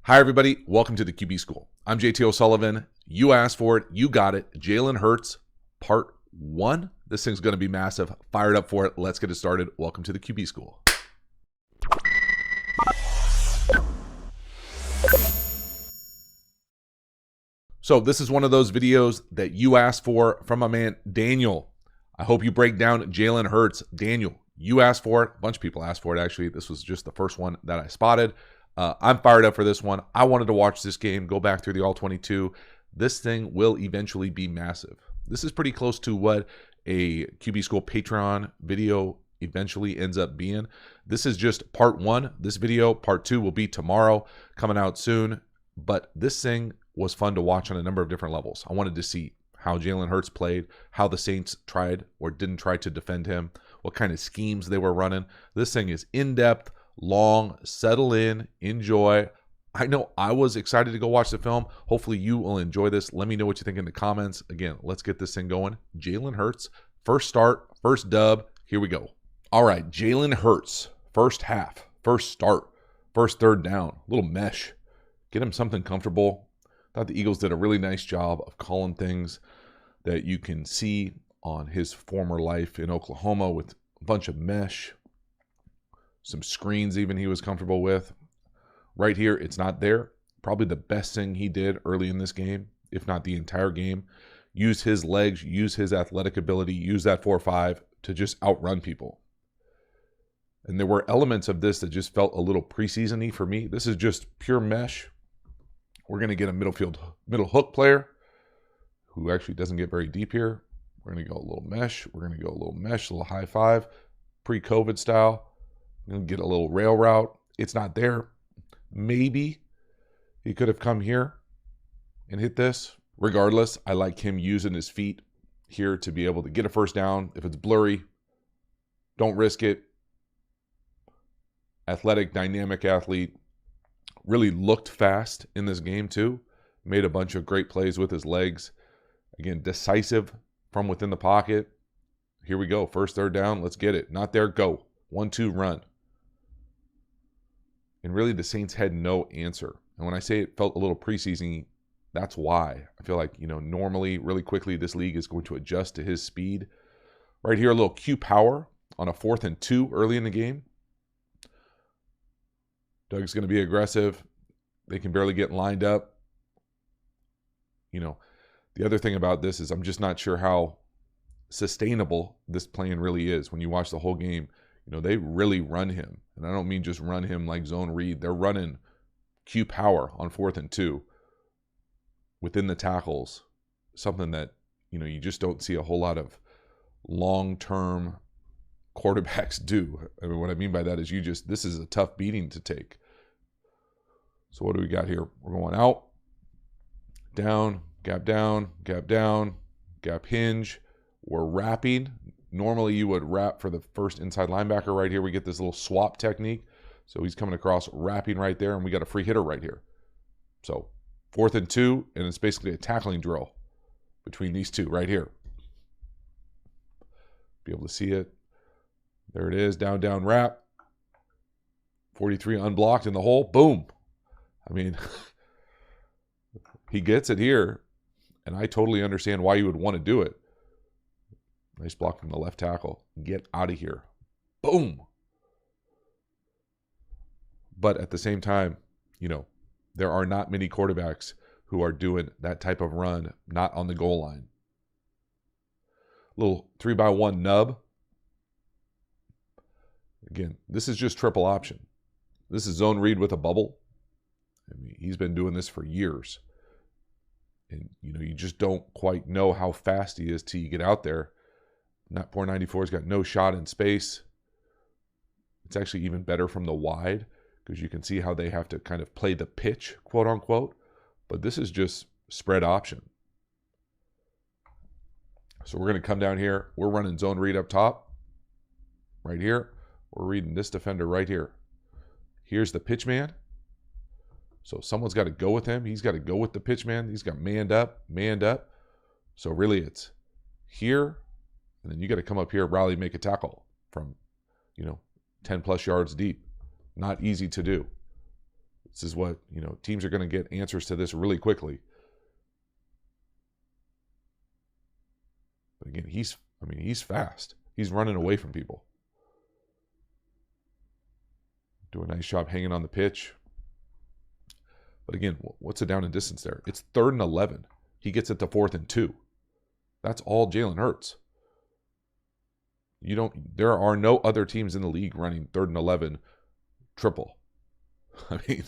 Hi, everybody. Welcome to the QB School. I'm JT O'Sullivan. You asked for it. You got it. Jalen Hurts, part 1. This thing's going to be massive. Fired up for it. Let's get it started. Welcome to the QB School. So this is one of those videos that you asked for from my man, Daniel. I hope you break down Jalen Hurts. Daniel, you asked for it. A bunch of people asked for it, actually. This was just the first one that I spotted. I'm fired up for this one. I wanted to watch this game, go back through the All-22. This thing will eventually be massive. This is pretty close to what a QB School Patreon video eventually ends up being. This is just part 1. This video, part 2, will be tomorrow, coming out soon. But this thing was fun to watch on a number of different levels. I wanted to see how Jalen Hurts played, how the Saints tried or didn't try to defend him, what kind of schemes they were running. This thing is in-depth, long, settle in, enjoy. I know I was excited to go watch the film. Hopefully you will enjoy this. Let me know what you think in the comments. Again, let's get this thing going. Jalen Hurts, first start, first dub. Here we go. All right, Jalen Hurts, first half, first start, first third down, little mesh. Get him something comfortable. I thought the Eagles did a really nice job of calling things that you can see on his former life in Oklahoma with a bunch of mesh. Some screens even he was comfortable with. Right here, it's not there. Probably the best thing he did early in this game, if not the entire game. Use his legs, use his athletic ability, use that 4-5 to just outrun people. And there were elements of this that just felt a little preseason-y for me. This is just pure mesh. We're going to get a middle hook player who actually doesn't get very deep here. We're going to go a little mesh. We're going to go a little mesh, a little high five, pre-COVID style. We're going to get a little rail route. It's not there. Maybe he could have come here and hit this. Regardless, I like him using his feet here to be able to get a first down. If it's blurry, don't risk it. Athletic, dynamic athlete. Really looked fast in this game too. Made a bunch of great plays with his legs. Again, decisive from within the pocket. Here we go. First, third down. Let's get it. Not there. Go. 1-2 run. And really, the Saints had no answer. And when I say it felt a little preseason, that's why. I feel like, normally, really quickly, this league is going to adjust to his speed. Right here, a little Q power on a 4th and 2 early in the game. Doug's going to be aggressive. They can barely get lined up. The other thing about this is I'm just not sure how sustainable this plan really is. When you watch the whole game, they really run him. And I don't mean just run him like zone read. They're running Q power on 4th and 2 within the tackles. Something that, you just don't see a whole lot of long-term quarterbacks do. I mean, what I mean by that is this is a tough beating to take. So what do we got here? We're going out, down, gap down, gap down, gap hinge. We're wrapping. Normally you would wrap for the first inside linebacker. Right here we get this little swap technique. So he's coming across, wrapping right there, and we got a free hitter right here. So 4th and 2, and it's basically a tackling drill between these two right here. Be able to see it. There it is, down, down, wrap. 43 unblocked in the hole. Boom. I mean, he gets it here, and I totally understand why you would want to do it. Nice block from the left tackle. Get out of here. Boom. But at the same time, there are not many quarterbacks who are doing that type of run, not on the goal line. Little 3-by-1 nub. Again, this is just triple option. This is zone read with a bubble. I mean, he's been doing this for years. And, you just don't quite know how fast he is till you get out there. Not 494's got no shot in space. It's actually even better from the wide because you can see how they have to kind of play the pitch, quote unquote. But this is just spread option. So we're going to come down here. We're running zone read up top. Right here. We're reading this defender right here. Here's the pitch man. So someone's got to go with him. He's got to go with the pitch man. He's got manned up. So really it's here. And then you got to come up here, rally, make a tackle from, 10 plus yards deep. Not easy to do. This is what, teams are going to get answers to this really quickly. But again, he's fast. He's running away from people. Do a nice job hanging on the pitch. But again, what's the down and distance there? It's 3rd and 11. He gets it to 4th and 2. That's all Jalen Hurts. There are no other teams in the league running 3rd and 11 triple. I mean,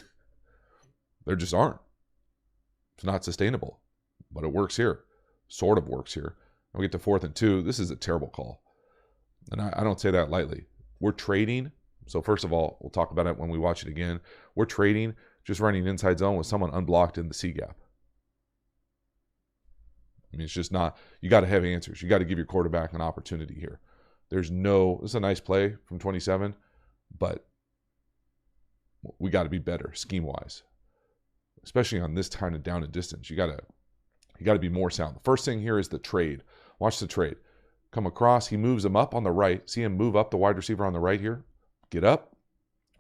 there just aren't. It's not sustainable. But it works here. Sort of works here. And we get to 4th and 2. This is a terrible call. And I don't say that lightly. We're trading. So first of all, we'll talk about it when we watch it again. We're trading, just running inside zone with someone unblocked in the C gap. I mean, it's just not, you got to have answers. You got to give your quarterback an opportunity here. This is a nice play from 27, but we got to be better scheme-wise, especially on this kind of down and distance. You got to be more sound. The first thing here is the trade. Watch the trade. Come across, he moves him up on the right. See him move up the wide receiver on the right here? Get up.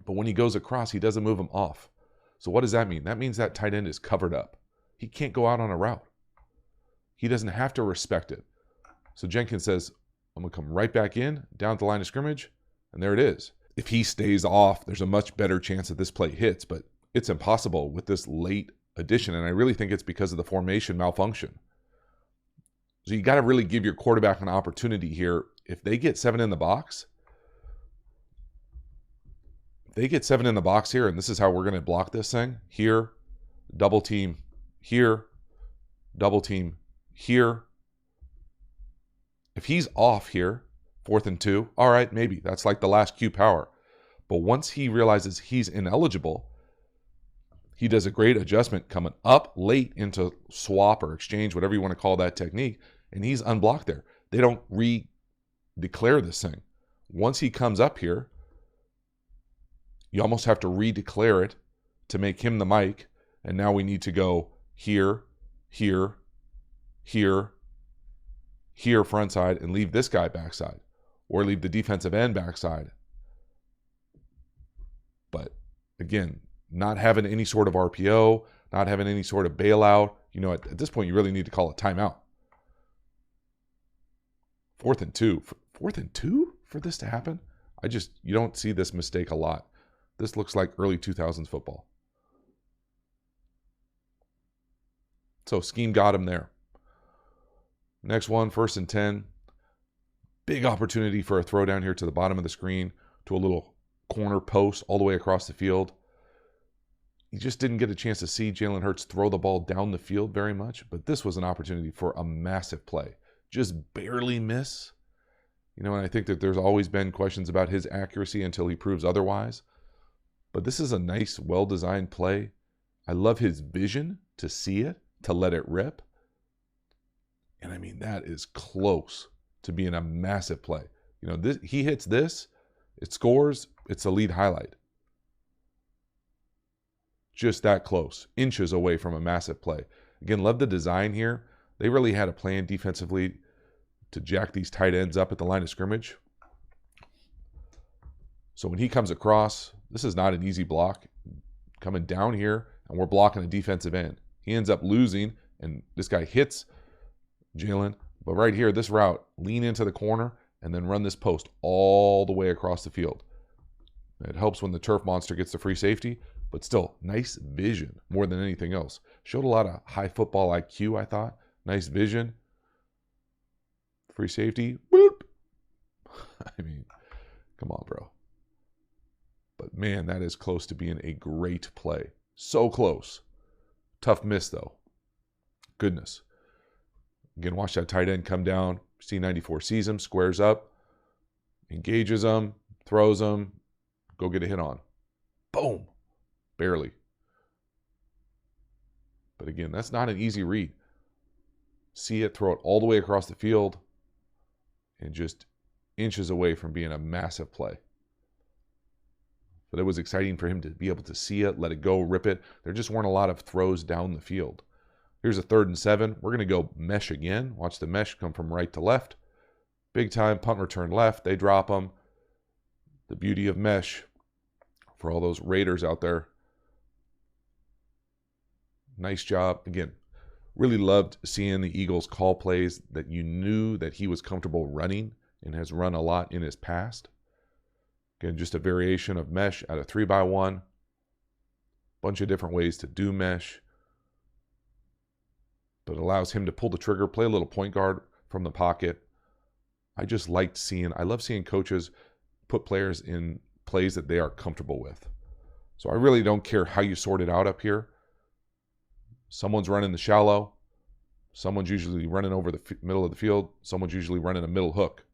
But when he goes across, he doesn't move him off. So what does that mean? That means that tight end is covered up. He can't go out on a route. He doesn't have to respect it. So Jenkins says, I'm going to come right back in, down at the line of scrimmage, and there it is. If he stays off, there's a much better chance that this play hits, but it's impossible with this late addition, and I really think it's because of the formation malfunction. So you got to really give your quarterback an opportunity here. If they get 7 in the box, here, and this is how we're going to block this thing. Here, double team, here, double team, here. If he's off here, 4th and 2, all right, maybe. That's like the last Q power. But once he realizes he's ineligible, he does a great adjustment coming up late into swap or exchange, whatever you want to call that technique, and he's unblocked there. They don't re-declare this thing. Once he comes up here, you almost have to redeclare it to make him the mic, and now we need to go here, here, here, here front side, and leave this guy backside, or leave the defensive end backside. But again, not having any sort of RPO, not having any sort of bailout, at this point you really need to call a timeout. 4th and 2. 4th and 2 for this to happen? You don't see this mistake a lot. This looks like early 2000s football. So scheme got him there. Next one, 1st and 10. Big opportunity for a throw down here to the bottom of the screen to a little corner post all the way across the field. You just didn't get a chance to see Jalen Hurts throw the ball down the field very much, but this was an opportunity for a massive play. Just barely miss. And I think that there's always been questions about his accuracy until he proves otherwise. But this is a nice, well-designed play. I love his vision to see it, to let it rip. And I mean, that is close to being a massive play. He hits this, it scores, it's a lead highlight. Just that close, inches away from a massive play. Again, love the design here. They really had a plan defensively to jack these tight ends up at the line of scrimmage. So when he comes across, this is not an easy block. Coming down here, and we're blocking a defensive end. He ends up losing, and this guy hits Jalen. But right here, this route, lean into the corner, and then run this post all the way across the field. It helps when the turf monster gets the free safety, but still, nice vision more than anything else. Showed a lot of high football IQ, I thought. Nice vision. Free safety. Whoop. I mean, come on, bro. But man, that is close to being a great play. So close. Tough miss, though. Goodness. Again, watch that tight end come down. C94 sees him, squares up, engages him, throws him, go get a hit on. Boom. Barely. But again, that's not an easy read. See it, throw it all the way across the field, and just inches away from being a massive play. But it was exciting for him to be able to see it, let it go, rip it. There just weren't a lot of throws down the field. Here's a 3rd and 7. We're going to go mesh again. Watch the mesh come from right to left. Big time punt return left. They drop them. The beauty of mesh for all those Raiders out there. Nice job. Again, really loved seeing the Eagles call plays that you knew that he was comfortable running and has run a lot in his past. Again, just a variation of mesh out of 3x1. Bunch of different ways to do mesh. But allows him to pull the trigger, play a little point guard from the pocket. I love seeing coaches put players in plays that they are comfortable with. So I really don't care how you sort it out up here. Someone's running the shallow. Someone's usually running over the middle of the field. Someone's usually running a middle hook.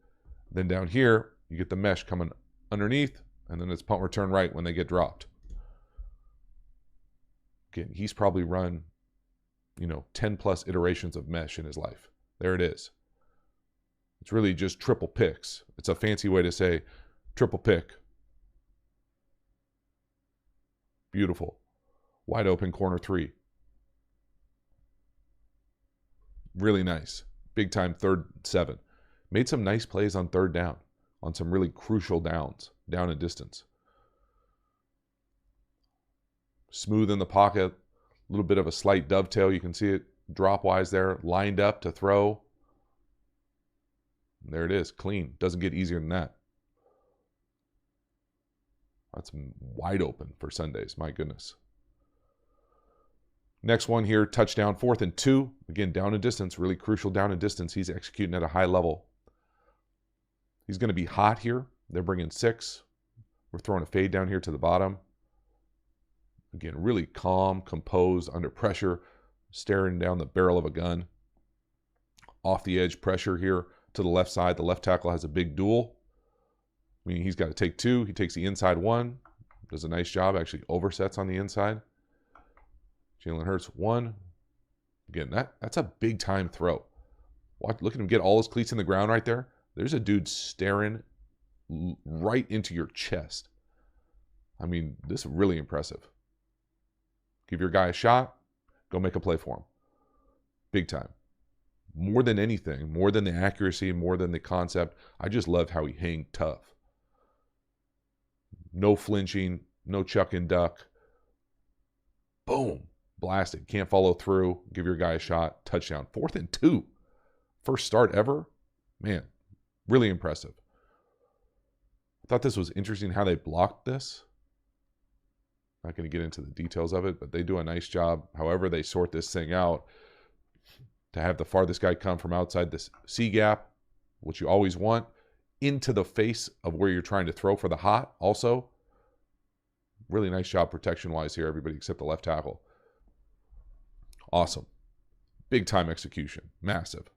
Then down here, you get the mesh coming underneath, and then it's punt return right when they get dropped. Again, he's probably run, 10 plus iterations of mesh in his life. There it is. It's really just triple picks. It's a fancy way to say triple pick. Beautiful. Wide open corner 3. Really nice. Big time 3rd 7. Made some nice plays on 3rd down, on some really crucial downs, down and distance. Smooth in the pocket, a little bit of a slight dovetail. You can see it drop-wise there, lined up to throw. There it is, clean. Doesn't get easier than that. That's wide open for Sundays, my goodness. Next one here, touchdown, 4th and 2. Again, down and distance, really crucial down and distance. He's executing at a high level. He's going to be hot here. They're bringing 6. We're throwing a fade down here to the bottom. Again, really calm, composed, under pressure, staring down the barrel of a gun. Off the edge pressure here to the left side. The left tackle has a big duel, meaning he's got to take 2. He takes the inside 1. Does a nice job, actually oversets on the inside. Jalen Hurts 1. Again, that's a big time throw. Look at him get all his cleats in the ground right there. There's a dude staring right into your chest. I mean, this is really impressive. Give your guy a shot. Go make a play for him. Big time. More than anything, more than the accuracy, more than the concept, I just love how he hang tough. No flinching, no chuck and duck. Boom. Blasted. Can't follow through. Give your guy a shot. Touchdown. 4th and 2. First start ever. Man, really impressive. I thought this was interesting how they blocked this. Not going to get into the details of it, but they do a nice job. However they sort this thing out to have the farthest guy come from outside this C gap, which you always want, into the face of where you're trying to throw for the hot also. Really nice job protection-wise here, everybody except the left tackle. Awesome. Big time execution. Massive.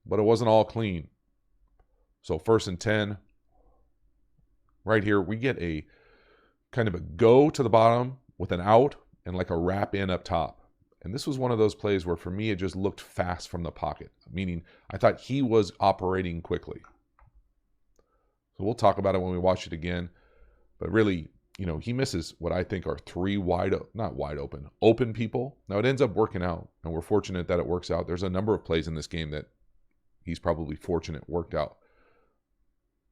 But it wasn't all clean. So 1st and 10. Right here, we get a kind of a go to the bottom with an out and like a wrap in up top. And this was one of those plays where for me it just looked fast from the pocket, meaning I thought he was operating quickly. So we'll talk about it when we watch it again. But really, he misses what I think are 3 open people. Now it ends up working out, and we're fortunate that it works out. There's a number of plays in this game that he's probably fortunate worked out.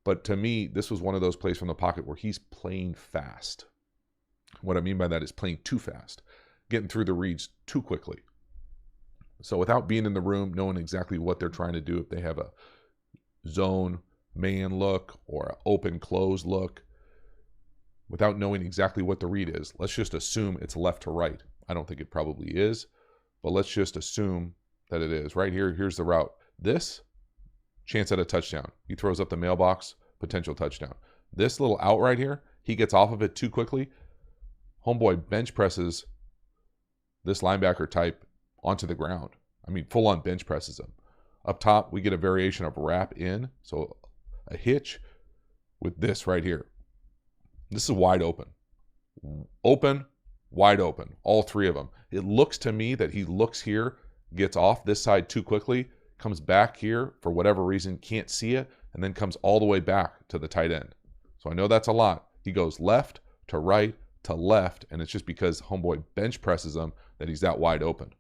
But to me, this was one of those plays from the pocket where he's playing fast. What I mean by that is playing too fast, getting through the reads too quickly. So without being in the room, knowing exactly what they're trying to do, if they have a zone man look or an open close look, without knowing exactly what the read is, let's just assume it's left to right. I don't think it probably is, but let's just assume that it is. Right here, here's the route. This, chance at a touchdown. He throws up the mailbox, potential touchdown. This little out right here, he gets off of it too quickly. Homeboy bench presses this linebacker type onto the ground. I mean, full on bench presses him. Up top, we get a variation of wrap in, so a hitch with this right here. This is wide open. Open, wide open, all 3 of them. It looks to me that he looks here, gets off this side too quickly, comes back here for whatever reason, can't see it, and then comes all the way back to the tight end. So I know that's a lot. He goes left to right to left, and it's just because homeboy bench presses him that he's that wide open.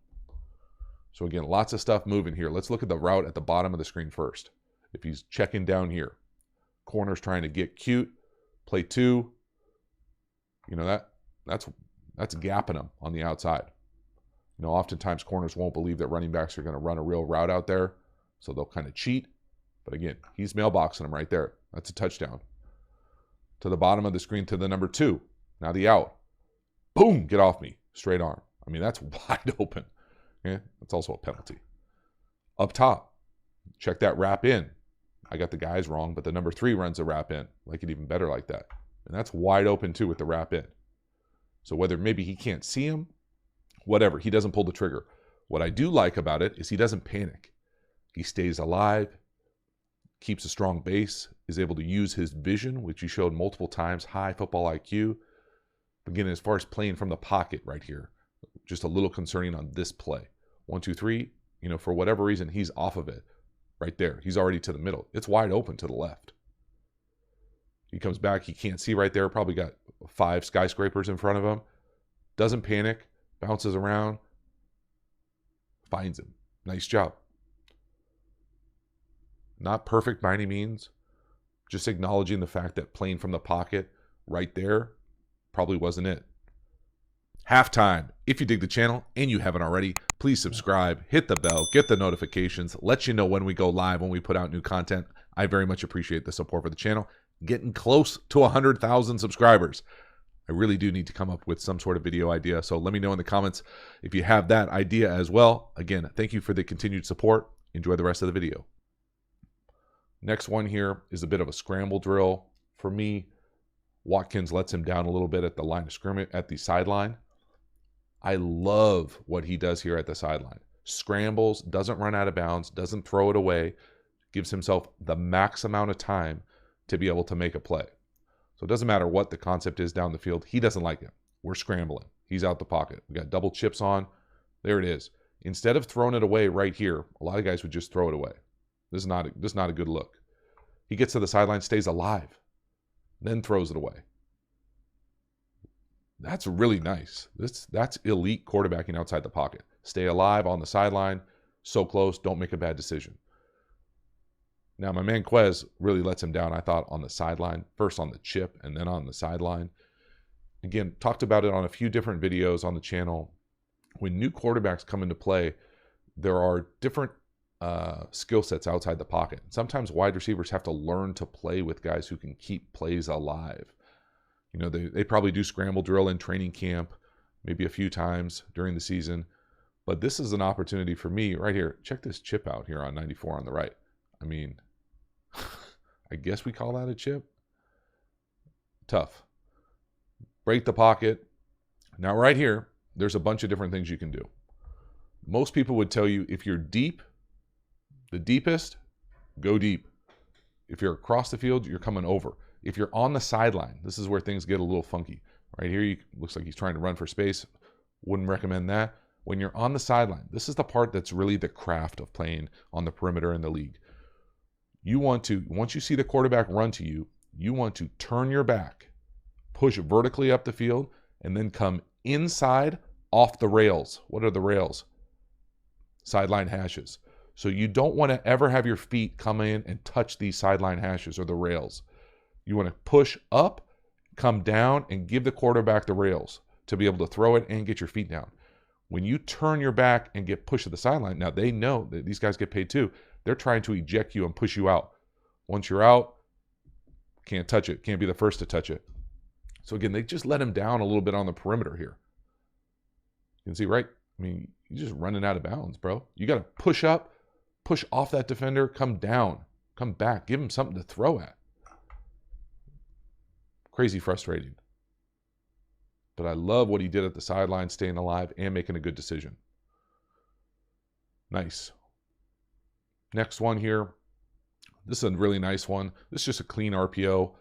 So again, lots of stuff moving here. Let's look at the route at the bottom of the screen first. If he's checking down here, corner's trying to get cute, play 2. That's gapping him on the outside. Oftentimes corners won't believe that running backs are going to run a real route out there, so they'll kind of cheat. But again, he's mailboxing him right there. That's a touchdown. To the bottom of the screen to the number 2. Now the out. Boom, get off me. Straight arm. I mean, that's wide open. Yeah, that's also a penalty. Up top, check that wrap in. I got the guys wrong, but the number 3 runs a wrap in. Like it even better like that. And that's wide open too with the wrap in. So whether maybe he can't see him, whatever, he doesn't pull the trigger. What I do like about it is he doesn't panic. He stays alive, keeps a strong base, is able to use his vision, which he showed multiple times, high football IQ. Again, as far as playing from the pocket right here, just a little concerning on this play. 1, 2, 3, for whatever reason, he's off of it right there. He's already to the middle. It's wide open to the left. He comes back. He can't see right there. Probably got 5 skyscrapers in front of him. Doesn't panic. Bounces around. Finds him. Nice job. Not perfect by any means. Just acknowledging the fact that playing from the pocket right there probably wasn't it. Halftime. If you dig the channel and you haven't already, please subscribe, hit the bell, get the notifications, let you know when we go live, when we put out new content. I very much appreciate the support for the channel. Getting close to 100,000 subscribers. I really do need to come up with some sort of video idea. So let me know in the comments if you have that idea as well. Again, thank you for the continued support. Enjoy the rest of the video. Next one here is a bit of a scramble drill. For me, Watkins lets him down a little bit at the line of scrimmage, at the sideline. I love what he does here at the sideline. Scrambles, doesn't run out of bounds, doesn't throw it away, gives himself the max amount of time to be able to make a play. So it doesn't matter what the concept is down the field. He doesn't like it. We're scrambling. He's out the pocket. We got double chips on. There it is. Instead of throwing it away right here, a lot of guys would just throw it away. This is not a good look. He gets to the sideline, stays alive, then throws it away. That's really nice. That's elite quarterbacking outside the pocket. Stay alive on the sideline, so close, don't make a bad decision. Now, my man Quez really lets him down, I thought, on the sideline. First on the chip and then on the sideline. Again, talked about it on a few different videos on the channel. When new quarterbacks come into play, there are different skill sets outside the pocket. Sometimes wide receivers have to learn to play with guys who can keep plays alive. They probably do scramble drill in training camp, maybe a few times during the season. But this is an opportunity for me right here. Check this chip out here on 94 on the right. I mean, I guess we call that a chip. Tough. Break the pocket. Now right here, there's a bunch of different things you can do. Most people would tell you if you're deep, the deepest, go deep. If you're across the field, you're coming over. If you're on the sideline, this is where things get a little funky. Right here, looks like he's trying to run for space. Wouldn't recommend that. When you're on the sideline, this is the part that's really the craft of playing on the perimeter in the league. You want to, once you see the quarterback run to you, you want to turn your back, push vertically up the field, and then come inside off the rails. What are the rails? Sideline hashes. So you don't want to ever have your feet come in and touch these sideline hashes or the rails. You want to push up, come down, and give the quarterback the rails to be able to throw it and get your feet down. When you turn your back and get pushed to the sideline, now they know that these guys get paid too. They're trying to eject you and push you out. Once you're out, can't touch it. Can't be the first to touch it. So again, they just let him down a little bit on the perimeter here. You can see, right? I mean, you're just running out of bounds, bro. You got to push up, push off that defender, come down, come back, give him something to throw at. Crazy frustrating. But I love what he did at the sideline, staying alive and making a good decision. Nice. Next one here. This is a really nice one. This is just a clean RPO.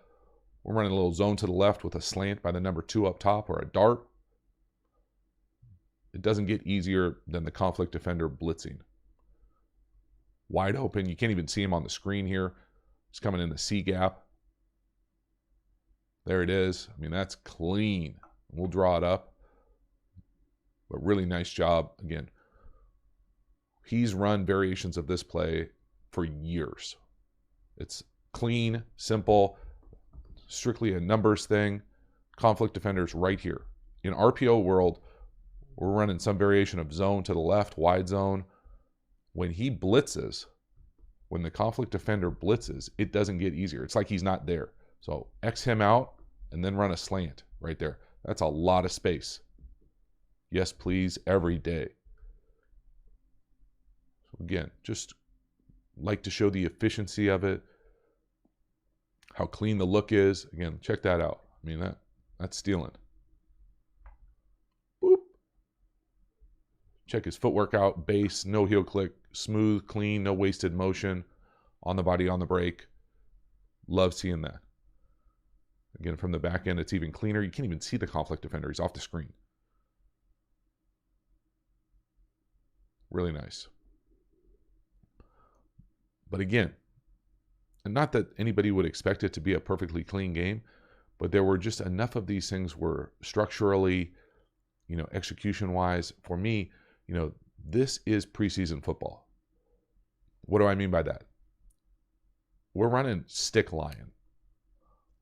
We're running a little zone to the left with a slant by the number 2 up top or a dart. It doesn't get easier than the conflict defender blitzing. Wide open. You can't even see him on the screen here. He's coming in the C gap. There it is. I mean, that's clean. We'll draw it up. But really nice job. Again, he's run variations of this play for years. It's clean, simple, strictly a numbers thing. Conflict defenders right here. In RPO world, We're running some variation of zone to the left, wide zone. When he blitzes, when the conflict defender blitzes, it doesn't get easier. It's like he's not there. So X him out and then run a slant right there. That's a lot of space. Yes, please, every day. So again, just like to show the efficiency of it, how clean the look is. Again, check that out. I mean, that's stealing. Boop. Check his footwork out. Base, no heel click, smooth, clean, no wasted motion on the body, on the break. Love seeing that. Again, from the back end, it's even cleaner. You can't even see the conflict defender. He's off the screen. Really nice. But again, and not that anybody would expect it to be a perfectly clean game, but there were just enough of these things where structurally, execution-wise, for me, this is preseason football. What do I mean by that? We're running stick lion.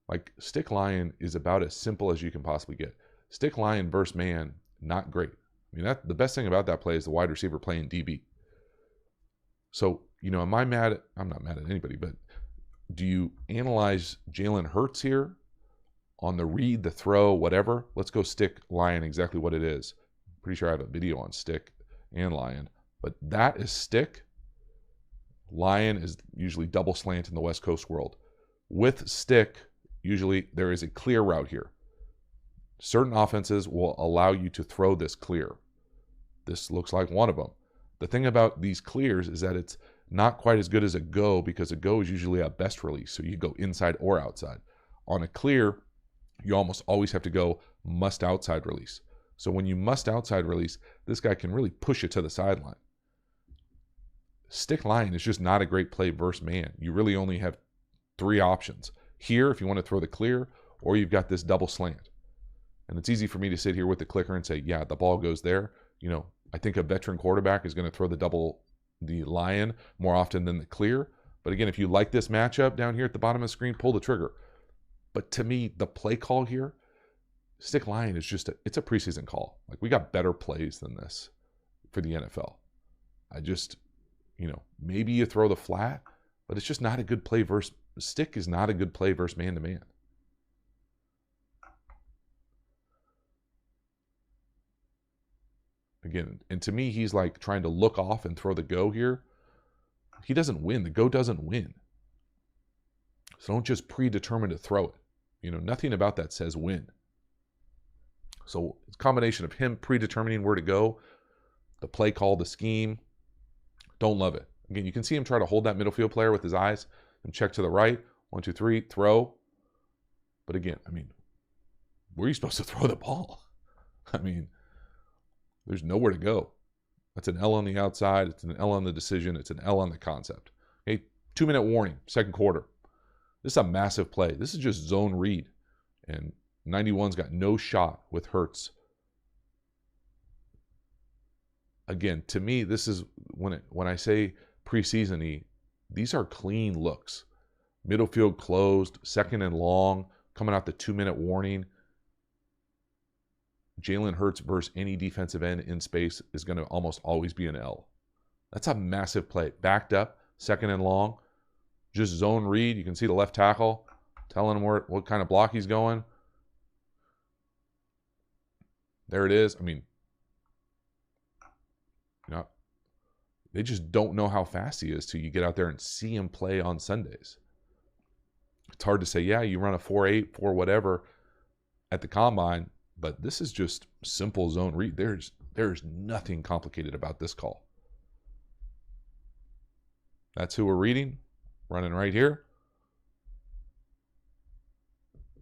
Like, stick lion is about as simple as you can possibly get. Stick lion versus man, not great. I mean, the best thing about that play is the wide receiver playing DB. So, am I mad at, I'm not mad at anybody, but do you analyze Jalen Hurts here on the read, the throw, whatever? Let's go stick lion, exactly what it is. I'm pretty sure I have a video on stick and lion, but that is stick. Lion is usually double slant in the West Coast world. With stick, usually there is a clear route here. Certain offenses will allow you to throw this clear. This looks like one of them. The thing about these clears is that it's not quite as good as a go, because a go is usually a best release. So you go inside or outside. On a clear, you almost always have to go must outside release. So when you must outside release, this guy can really push it to the sideline. Stick lion is just not a great play versus man. You really only have 3 options. Here, if you want to throw the clear, or you've got this double slant. And it's easy for me to sit here with the clicker and say, yeah, the ball goes there. I think a veteran quarterback is going to throw the lion more often than the clear. But again, if you like this matchup down here at the bottom of the screen, pull the trigger. But to me, the play call here, stick lion is it's a preseason call. Like, we got better plays than this for the NFL. I just, maybe you throw the flat, but it's just not a good play versus stick is not a good play versus man to man. Again, and to me, he's like trying to look off and throw the go here. He doesn't win. The go doesn't win. So don't just predetermine to throw it. Nothing about that says win. So it's a combination of him predetermining where to go, the play call, the scheme. Don't love it. Again, you can see him try to hold that middle field player with his eyes and check to the right. 1, 2, 3, throw. But again, where are you supposed to throw the ball? There's nowhere to go. That's an L on the outside. It's an L on the decision. It's an L on the concept. Okay, 2-minute warning, second quarter. This is a massive play. This is just zone read. And 91's got no shot with Hurts. Again, to me, this is when I say preseason-y, these are clean looks. Middle field closed, second and long, coming out the 2-minute warning. Jalen Hurts versus any defensive end in space is going to almost always be an L. That's a massive play. Backed up, second and long, just zone read. You can see the left tackle telling him what kind of block he's going. There it is. They just don't know how fast he is till you get out there and see him play on Sundays. It's hard to say, yeah, you run a 4.8, 4 whatever at the combine, but this is just simple zone read. There's nothing complicated about this call. That's who we're reading, running right here.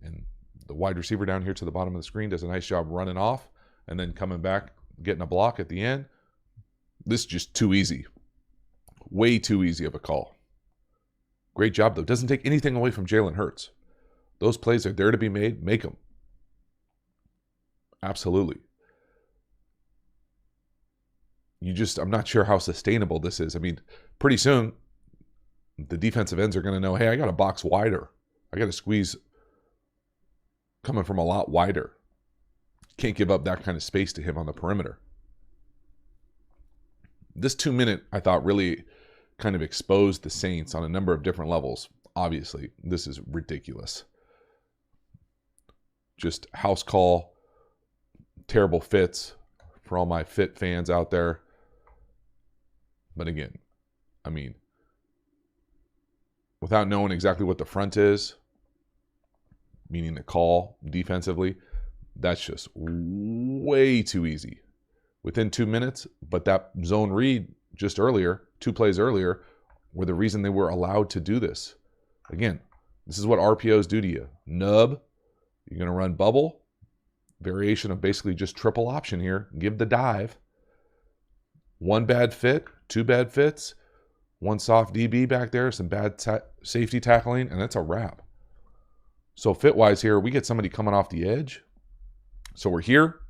And the wide receiver down here to the bottom of the screen does a nice job running off and then coming back, getting a block at the end. This is just too easy. Way too easy of a call. Great job, though. Doesn't take anything away from Jalen Hurts. Those plays are there to be made. Make them. Absolutely. I'm not sure how sustainable this is. Pretty soon, the defensive ends are going to know, hey, I got to box wider. I got to squeeze coming from a lot wider. Can't give up that kind of space to him on the perimeter. This 2-minute, I thought, really kind of exposed the Saints on a number of different levels. Obviously, this is ridiculous. Just house call, terrible fits for all my fit fans out there. But again, I mean, without knowing exactly what the front is, meaning the call defensively, that's just way too easy. Within 2 minutes, but that zone read just earlier, 2 plays earlier, were the reason they were allowed to do this. Again, this is what RPOs do to you. Nub, you're going to run bubble, variation of basically just triple option here, give the dive. 1 bad fit, 2 bad fits, 1 soft DB back there, some bad safety tackling, and that's a wrap. So fit-wise here, we get somebody coming off the edge. So we're here,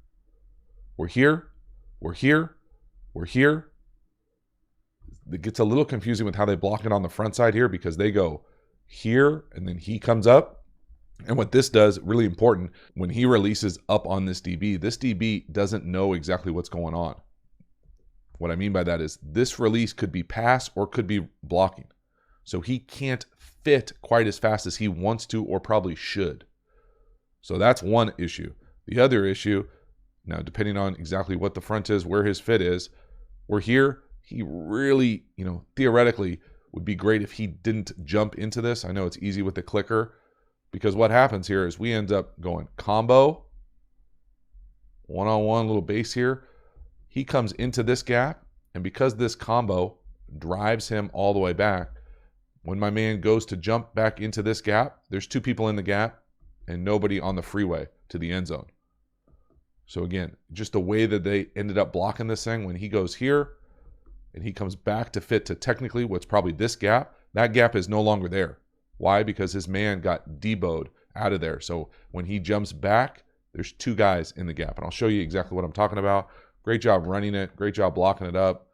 we're here, we're here, we're here. It gets a little confusing with how they block it on the front side here because they go here and then he comes up. And what this does, really important, when he releases up on this DB doesn't know exactly what's going on. What I mean by that is this release could be pass or could be blocking. So he can't fit quite as fast as he wants to or probably should. So that's one issue. The other issue, now depending on exactly what the front is, where his fit is, we're here. He really, theoretically would be great if he didn't jump into this. I know it's easy with the clicker because what happens here is we end up going combo, one-on-one, little base here. He comes into this gap, and because this combo drives him all the way back, when my man goes to jump back into this gap, there's 2 people in the gap and nobody on the freeway to the end zone. So again, just the way that they ended up blocking this thing, when he goes here and he comes back to fit to technically what's probably this gap, that gap is no longer there. Why? Because his man got deboed out of there. So when he jumps back, there's 2 guys in the gap. And I'll show you exactly what I'm talking about. Great job running it. Great job blocking it up.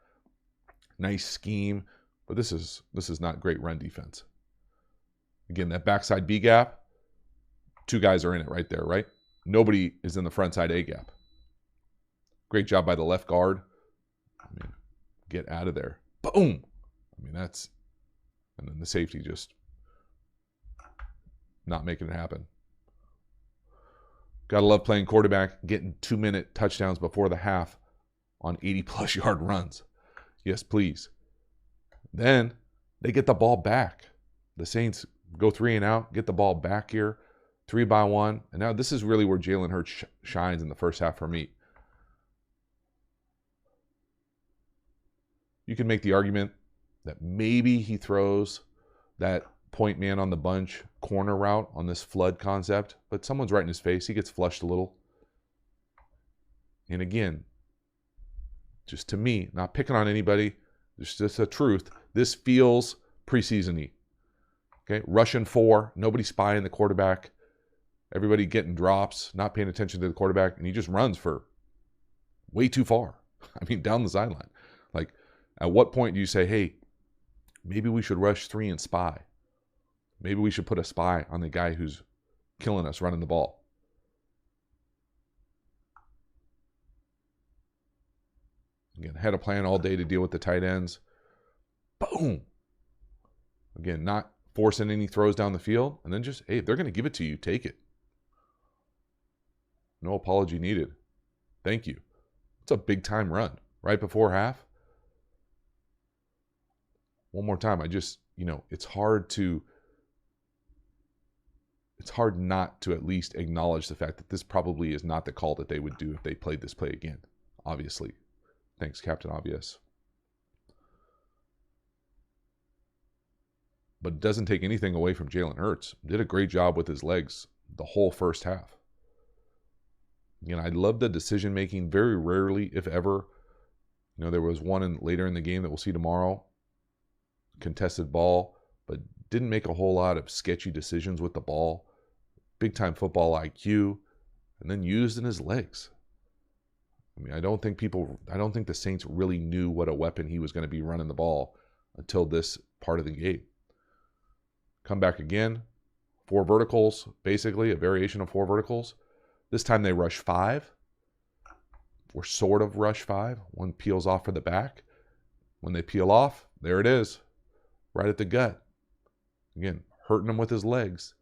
Nice scheme. But this is not great run defense. Again, that backside B gap, 2 guys are in it right there, right? Nobody is in the front side A gap. Great job by the left guard. Get out of there. Boom. And then the safety just not making it happen. Gotta love playing quarterback, getting 2-minute touchdowns before the half on 80-plus yard runs. Yes, please. Then they get the ball back. The Saints go 3 and out, get the ball back here, 3-by-1. And now this is really where Jalen Hurts shines in the first half for me. You can make the argument that maybe he throws that point man on the bunch corner route on this flood concept, but someone's right in his face. He gets flushed a little. And again, just to me, not picking on anybody, it's just the truth. This feels preseason-y. Okay, Russian 4, nobody spying the quarterback. Everybody getting drops, not paying attention to the quarterback, and he just runs for way too far. Down the sideline. Like, at what point do you say, hey, maybe we should rush 3 and spy? Maybe we should put a spy on the guy who's killing us running the ball. Again, had a plan all day to deal with the tight ends. Boom. Again, not forcing any throws down the field. And then just, hey, if they're going to give it to you, take it. No apology needed. Thank you. It's a big-time run right before half. One more time, it's hard not to at least acknowledge the fact that this probably is not the call that they would do if they played this play again, obviously. Thanks, Captain Obvious. But it doesn't take anything away from Jalen Hurts. Did a great job with his legs the whole first half. I love the decision-making. Very rarely, if ever, there was one later in the game that we'll see tomorrow. Contested ball, but didn't make a whole lot of sketchy decisions with the ball. Big-time football IQ, and then used in his legs. I don't think the Saints really knew what a weapon he was going to be running the ball until this part of the game. Come back again, 4 verticals, basically a variation of 4 verticals. This time they rush 5. were sort of rush 5. One peels off for the back. When they peel off, there it is, right at the gut. Again, hurting him with his legs.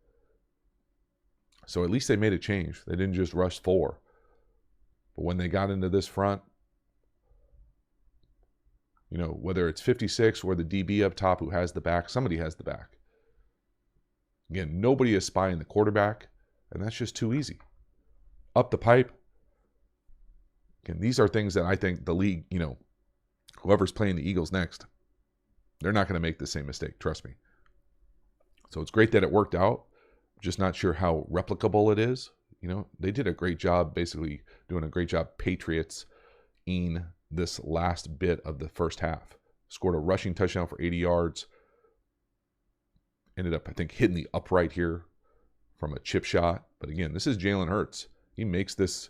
So at least they made a change. They didn't just rush 4. But when they got into this front, you know, whether it's 56 or the DB up top who has the back, somebody has the back. Again, nobody is spying the quarterback, and that's just too easy. Up the pipe. Again, these are things that I think the league, you know, whoever's playing the Eagles next, they're not going to make the same mistake, trust me. So it's great that it worked out. Just not sure how replicable it is. You know, they did a great job, basically doing a great job, Patriots, in this last bit of the first half. Scored a rushing touchdown for 80 yards. Ended up, I think, hitting the upright here from a chip shot. But again, this is Jalen Hurts. He makes this,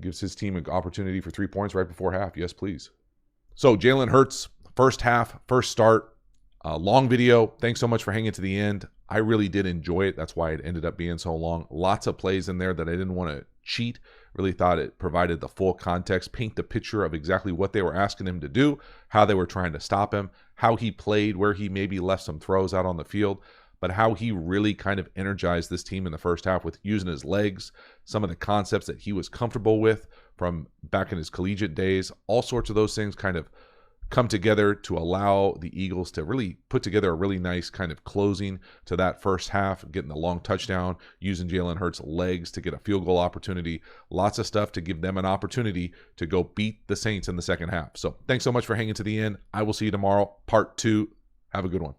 gives his team an opportunity for 3 points right before half. Yes, please. So Jalen Hurts, first half, first start. Long video. Thanks so much for hanging to the end. I really did enjoy it. That's why it ended up being so long. Lots of plays in there that I didn't want to cheat. Really thought it provided the full context, paint the picture of exactly what they were asking him to do, how they were trying to stop him, how he played, where he maybe left some throws out on the field, but how he really kind of energized this team in the first half with using his legs, some of the concepts that he was comfortable with from back in his collegiate days. All sorts of those things kind of come together to allow the Eagles to really put together a really nice kind of closing to that first half, getting the long touchdown, using Jalen Hurts' legs to get a field goal opportunity. Lots of stuff to give them an opportunity to go beat the Saints in the second half. So thanks so much for hanging to the end. I will see you tomorrow, part 2. Have a good one.